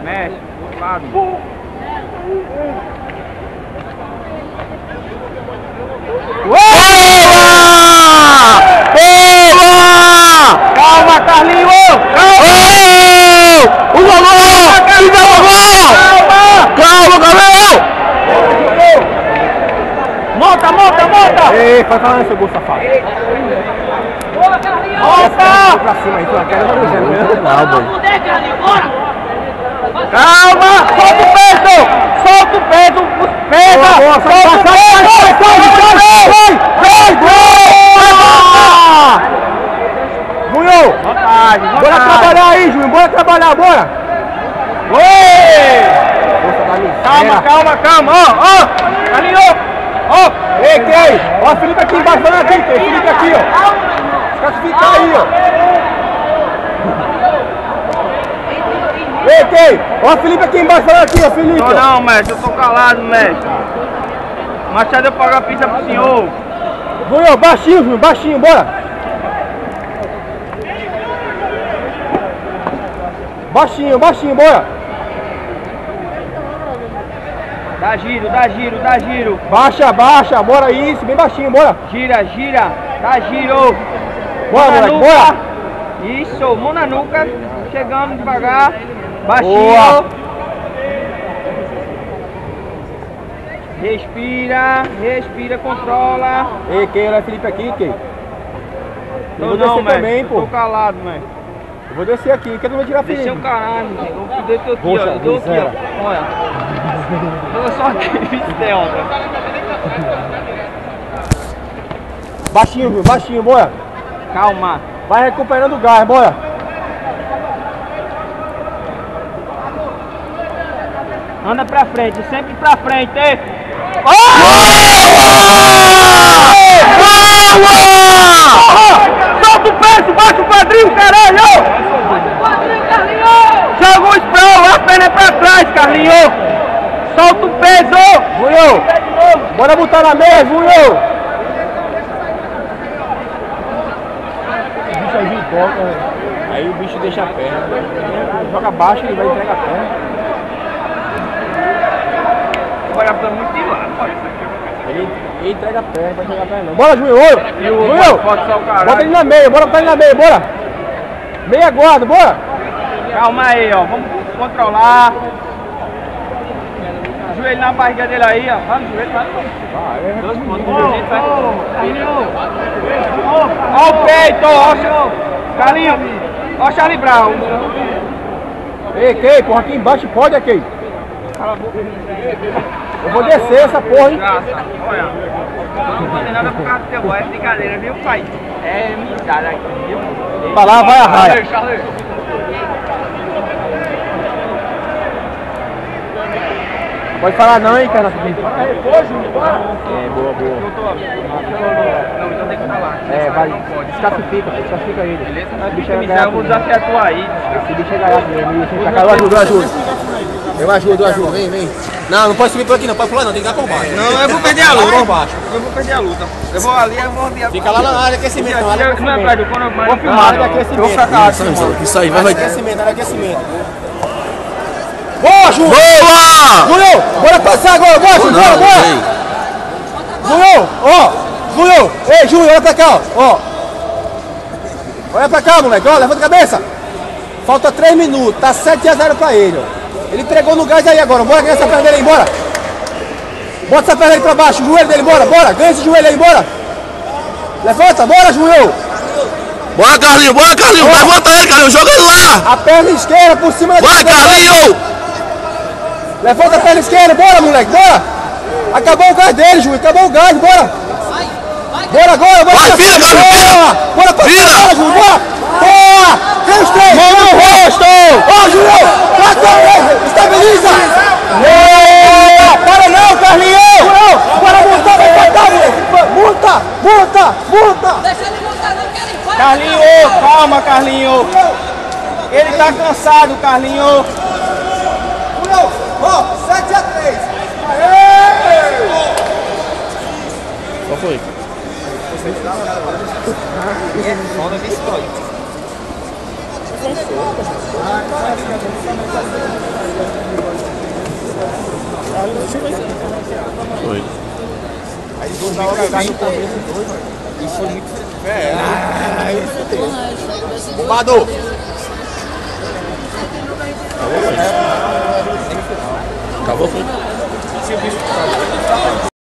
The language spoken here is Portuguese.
Mexe, do outro lado. Calma, Carlinhos! Calma, Carlinhos! Monta! Ei, vai falar nesse gol, safado. Monta! Pra cima aí, tu não quer levar no gelo, né? Não, boy. Calma! Solta o peso! Pega! Júnior! Bora trabalhar aí, Júnior! Bora trabalhar, bora! Calma! Ó! Carlinhos! Ó! Ei, Kei! Ó, o Felipe aqui embaixo, falando aqui, Kei! Felipe aqui, ó! Desclassificar aí, ó! Ei, Kei! Ó, o Felipe aqui embaixo, falando aqui, ó, Felipe! Não, mestre, eu tô calado, mestre. Machado, eu pago a pizza pro senhor. Júnior, baixinho, bora! Baixinho, bora! Dá giro. Baixa, bora isso, bem baixinho, bora! Gira, dá giro. Bora, moleque, bora! Isso, mão na nuca, chegando devagar, baixinho. Boa. Respira, controla. Ei, Kei, olha o Felipe aqui, Kei. Eu vou Não, descer mestre, também, pô. tô calado, mestre. Eu vou descer aqui, que eu não vou tirar Felipe. Deixa o caralho, eu vou aqui, Poxa, ó. Eu dou aqui, miséria. ó. Olha. Eu só aqui, idiota. Baixinho, bora! Calma. Vai recuperando o gás, bora! Anda pra frente, sempre pra frente, hein? Solta o peso, baixa o quadril, caralho! Joga o sprawl, a perna é pra trás, Carlinhos! Solta o peso! Júnior! Bora botar na mesa, Júnior! O bicho aí toca, aí o bicho deixa a perna. Joga baixo, ele vai entregar a perna. Vai ficando muito de lado, Ele entrega a perna, vai entregar a perna não. Bora, Júnior! Júnior! Pode só o caralho. Bota ele na meia, bora botar ele na meia, bora! Meia guarda, bora! Calma aí, ó. Vamos controlar. Joelho na barriga dele aí, ó. Vai no joelho, vai no Ó o peito, ó. Carlinhos. Ó o Charlie Brown. Ei, Kei, porra, aqui embaixo pode, Kei? Cala a boca. Eu vou descer essa porra, hein? Graça. Olha. Não vou fazer nada por causa do teu boy. É brincadeira, viu, pai? É amizade aqui, viu? Pra lá, vai a raia. Charlie. Pode falar não, hein, cara? Boa. É, boa. Não, então tem que falar. É, vai. Não pode. Desclassifica ele. Beleza? Esse bicho é Eu vou gaiato. desafiar tu aí. Esse bicho é gaiato mesmo. Eu ajudo. Vem. Não pode subir por aqui não, pode pular não, tem que dar por baixo. Não, eu vou perder a luta. Por baixo. Eu vou perder a luta. Eu vou ali, eu vou ali. Fica lá na área de aquecimento. Não é prédio, quando eu Vou filmar, área de aquecimento. eu vou ficar calado. Isso aí, Área vai. de aquecimento. Boa, Júnior! Boa! Júnior, bora passar agora, bora! Júnior, ó! Júnior! Ei, Júnior, olha pra cá, ó! Olha pra cá, moleque, ó, levanta a cabeça! Falta 3 minutos, tá 7-0 pra ele, ó. Ele entregou no gás aí agora, bora ganhar essa perna dele aí, bora! Bota essa perna aí pra baixo, o joelho dele, bora! Ganha esse joelho aí, bora! Levanta, bora, Júnior! Bora, Carlinhos! Levanta ele, Carlinhos! Joga ele lá! A perna esquerda por cima da Vai, Carlinhos! Levanta a perna esquerda, bora, moleque, bora! Acabou o gás dele, Júnior, acabou o gás, bora! Bora agora, bora! Vai, vira, Carlinhos, vira! Bora pra Vira! cima, Júnior, bora! Boa! Tem os três! Mão no rosto! Ó, Júnior! Bata ele! Estabiliza! Boa! Para não, Carlinhos! Bora montar, vai botar, moleque! Multa! Deixa ele montar, não querem falar. Carlinhos, calma, Carlinhos. Ele tá cansado, Carlinhos. Júnior, ó, 7-3! Qual foi? Foi. Bombado! Acabou, foi?